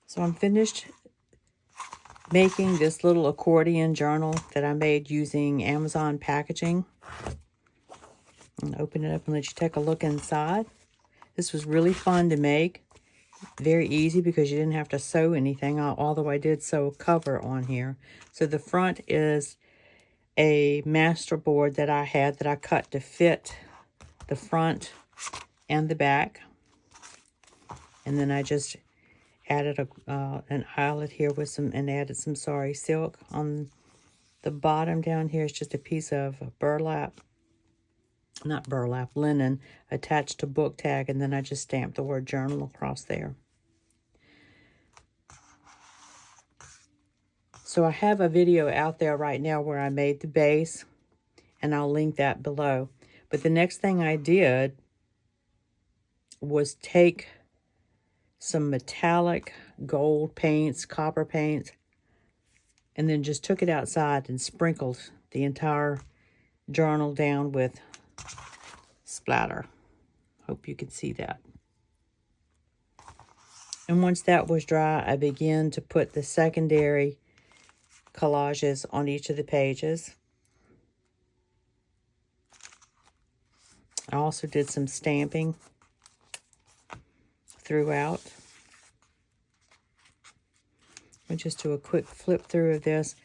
So I'm finished making this little accordion journal that I made using Amazon packaging. I'm gonna open it up and let you take a look inside. This was really fun to make. Very easy because you didn't have to sew anything, although I did sew a cover on here. So the front is a master board that I had that I cut to fit the front and the back. And then I just added an eyelet here with added some sari silk. On the bottom down here is just a piece of linen attached to book tag, and then I just stamped the word journal across there. So I have a video out there right now where I made the base, and I'll link that below. But the next thing I did was take some metallic gold paints, copper paints, and then just took it outside and sprinkled the entire journal down with splatter. Hope you can see that. And once that was dry, I began to put the secondary collages on each of the pages. I also did some stamping throughout. I'll just do a quick flip through of this.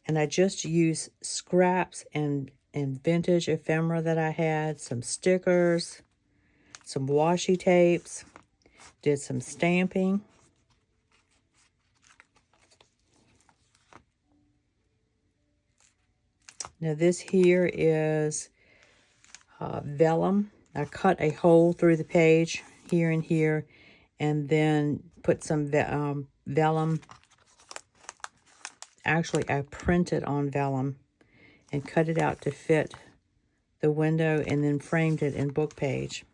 And I just used scraps and vintage ephemera that I had, some stickers, some washi tapes, did some stamping. Now this here is vellum. I cut a hole through the page here and here, and then put some vellum. Actually, I printed on vellum and cut it out to fit the window, and then framed it in book page,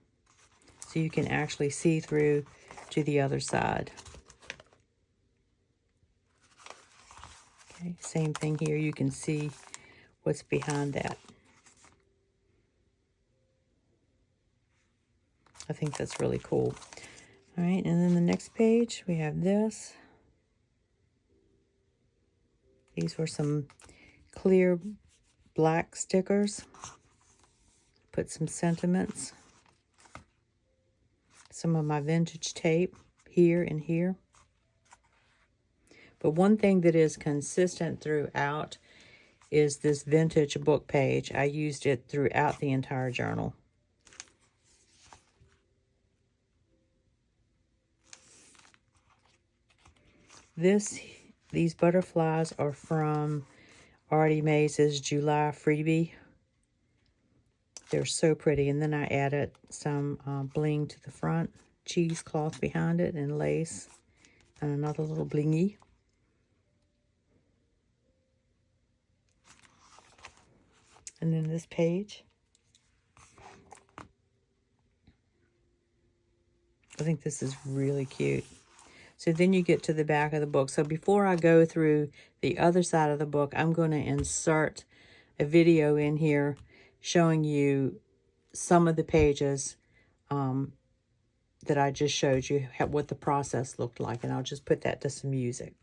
so you can actually see through to the other side. Okay, same thing here. You can see what's behind that. I think that's really cool. All right, and then the next page, we have this. These were some clear black stickers. Put some sentiments. Some of my vintage tape here and here. But one thing that is consistent throughout is this vintage book page. I used it throughout the entire journal. These butterflies are from Artie Mays' July freebie. They're so pretty. And then I added some bling to the front, cheesecloth behind it, and lace, and another little blingy. And then this page. I think this is really cute. So then you get to the back of the book. So before I go through the other side of the book, I'm going to insert a video in here showing you some of the pages that I just showed you, what the process looked like. And I'll just put that to some music.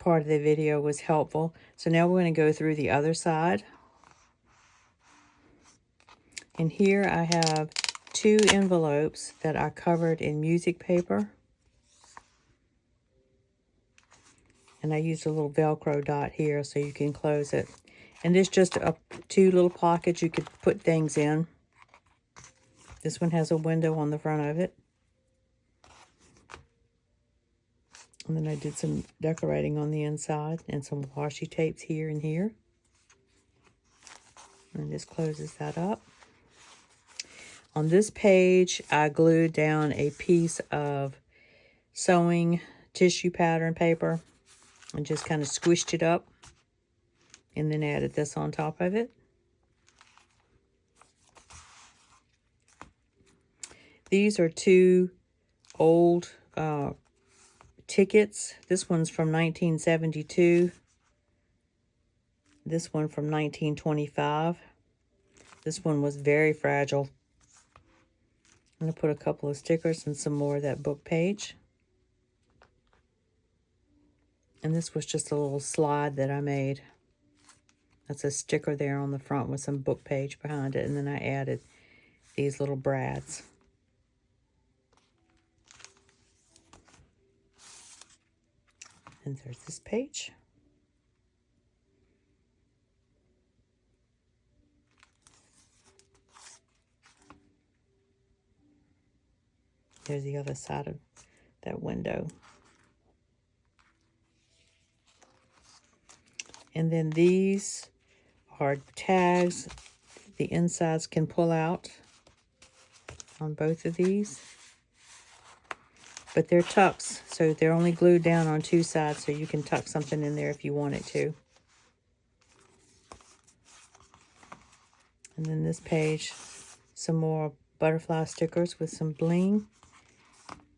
part of the video was helpful. So now we're going to go through the other side. And here I have 2 envelopes that I covered in music paper. And I used a little Velcro dot here so you can close it. And there's just 2 little pockets you could put things in. This one has a window on the front of it. And then I did some decorating on the inside and some washi tapes here and here. And this closes that up. On this page, I glued down a piece of sewing tissue pattern paper and just kind of squished it up and then added this on top of it. These are 2 old tickets. This one's from 1972. This one from 1925. This one was very fragile. I'm going to put a couple of stickers and some more of that book page. And this was just a little slide that I made. That's a sticker there on the front with some book page behind it. And then I added these little brads. And there's this page. There's the other side of that window. And then these are tags. The insides can pull out on both of these. But they're tucks, so they're only glued down on 2 sides, so you can tuck something in there if you want it to. And then this page, some more butterfly stickers with some bling.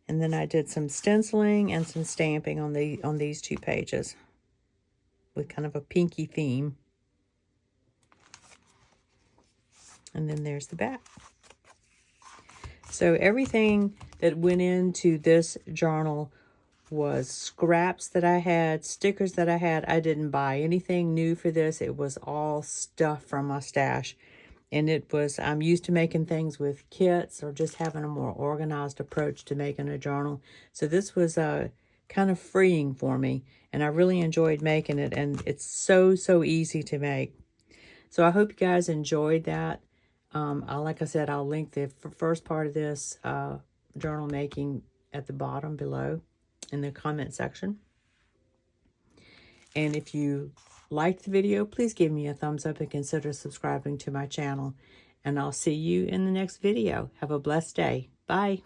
And then I did some stenciling and some stamping on these 2 pages with kind of a pinky theme. And then there's the back. So everything that went into this journal was scraps that I had, stickers that I had. I didn't buy anything new for this. It was all stuff from my stash. And I'm used to making things with kits or just having a more organized approach to making a journal. So this was kind of freeing for me. And I really enjoyed making it. And it's so, so easy to make. So I hope you guys enjoyed that. Like I said, I'll link the first part of this journal making at the bottom below in the comment section. And if you liked the video, please give me a thumbs up and consider subscribing to my channel. And I'll see you in the next video. Have a blessed day. Bye.